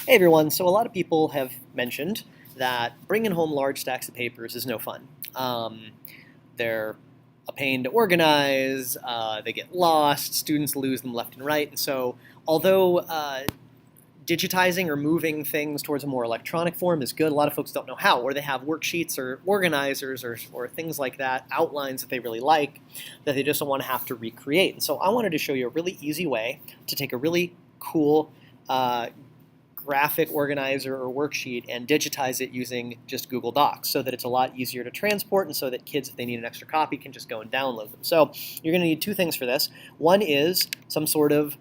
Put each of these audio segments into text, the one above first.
Hey everyone, so a lot of people have mentioned that bringing home large stacks of papers is no fun. They're a pain to organize, they get lost, students lose them left and right, and so although digitizing or moving things towards a more electronic form is good, a lot of folks don't know how, or they have worksheets or organizers or things like that, outlines that they really like, that they just don't want to have to recreate. And so I wanted to show you a really easy way to take a really cool graphic organizer or worksheet and digitize it using just Google Docs so that it's a lot easier to transport and so that kids, if they need an extra copy, can just go and download them. So you're going to need two things for this. One is some sort of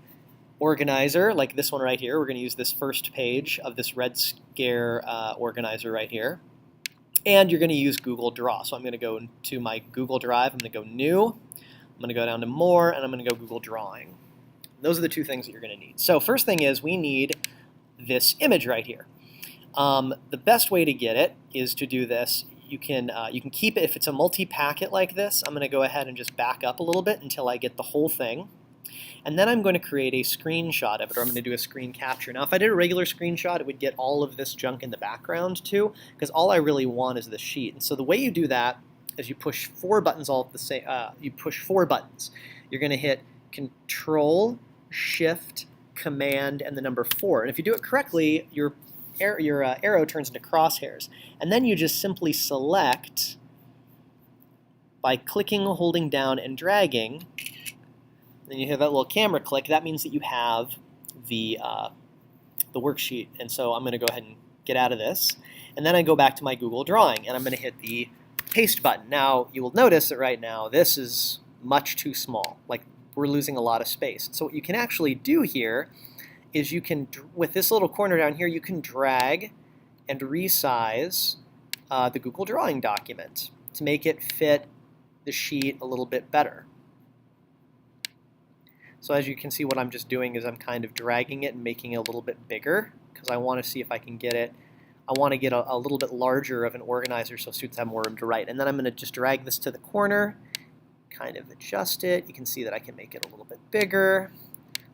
organizer, like this one right here. We're going to use this first page of this Red Scare organizer right here. And you're going to use Google Draw. So I'm going to go to my Google Drive. I'm going to go New. I'm going to go down to More, and I'm going to go Google Drawing. Those are the two things that you're going to need. So first thing is we need this image right here. The best way to get it is to do this. You can keep it, if it's a multi-packet like this, I'm going to go ahead and just back up a little bit until I get the whole thing. And then I'm going to create a screenshot of it, or I'm going to do a screen capture. Now, if I did a regular screenshot, it would get all of this junk in the background too, because all I really want is the sheet. And so the way you do that is you push four buttons all at the same. You push four buttons. You're going to hit Control, Shift, Command, and the number 4. And if you do it correctly, your arrow turns into crosshairs. And then you just simply select by clicking, holding down, and dragging. Then you have that little camera click. That means that you have the worksheet. And so I'm going to go ahead and get out of this. And then I go back to my Google Drawing, and I'm going to hit the paste button. Now, you will notice that right now this is much too small. Like, we're losing a lot of space. So what you can actually do here is you can, with this little corner down here, you can drag and resize the Google Drawing document to make it fit the sheet a little bit better. So as you can see, what I'm just doing is I'm kind of dragging it and making it a little bit bigger because I want to see if I can get it. I want to get a little bit larger of an organizer so students have more room to write. And then I'm going to just drag this to the corner, kind of adjust it. You can see that I can make it a little bit bigger.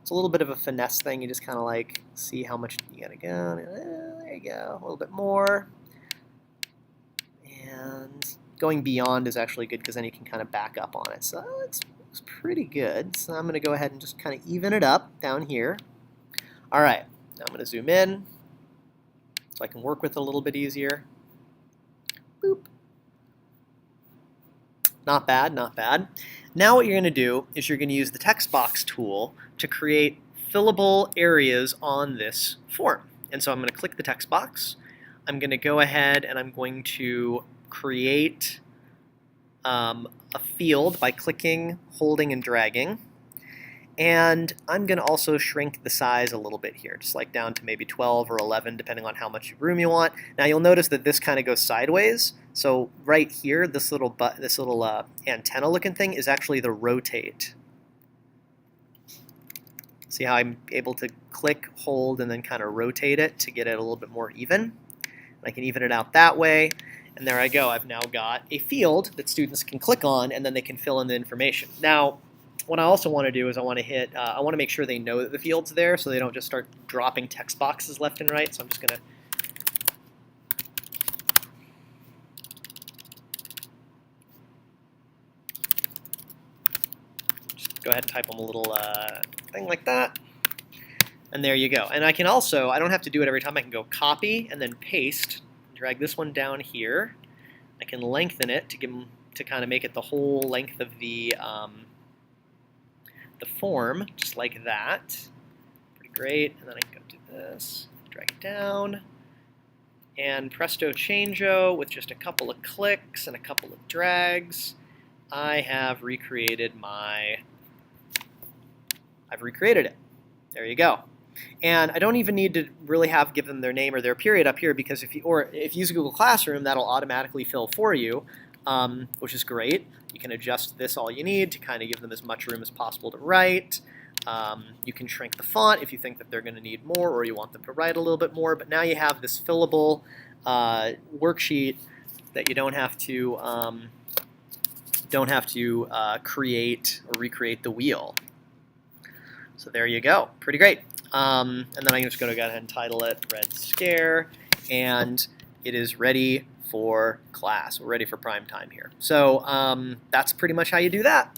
It's a little bit of a finesse thing. You just kind of like see how much you gotta go. There you go, a little bit more. And going beyond is actually good because then you can kind of back up on it. So it's pretty good. So I'm going to go ahead and just kind of even it up down here. All right, now I'm going to zoom in so I can work with it a little bit easier. Boop. Not bad, not bad. Now what you're going to do is you're going to use the text box tool to create fillable areas on this form. And so I'm going to click the text box. I'm going to go ahead and I'm going to create a field by clicking, holding, and dragging. And I'm going to also shrink the size a little bit here, just like down to maybe 12 or 11, depending on how much room you want. Now you'll notice that this kind of goes sideways. So right here, this little antenna-looking thing is actually the rotate. See how I'm able to click, hold, and then kind of rotate it to get it a little bit more even. I can even it out that way. And there I go. I've now got a field that students can click on, and then they can fill in the information. Now, what I also want to do is I want to make sure they know that the field's there, so they don't just start dropping text boxes left and right. So I'm just going to go ahead and type them a little thing like that. And there you go. And I can also, I don't have to do it every time. I can go copy and then paste. Drag this one down here. I can lengthen it to kind of make it the whole length of the form, just like that. Pretty great. And then I can go do this, drag it down, and presto changeo with just a couple of clicks and a couple of drags. I've recreated it. There you go. And I don't even need to really give them their name or their period up here because if you use Google Classroom, that'll automatically fill for you, which is great. You can adjust this all you need to kind of give them as much room as possible to write. You can shrink the font if you think that they're going to need more or you want them to write a little bit more. But now you have this fillable worksheet that you don't have to create or recreate the wheel. So there you go. Pretty great. and then I'm just going to go ahead and title it Red Scare, and it is ready for class. We're ready for prime time here. So that's pretty much how you do that.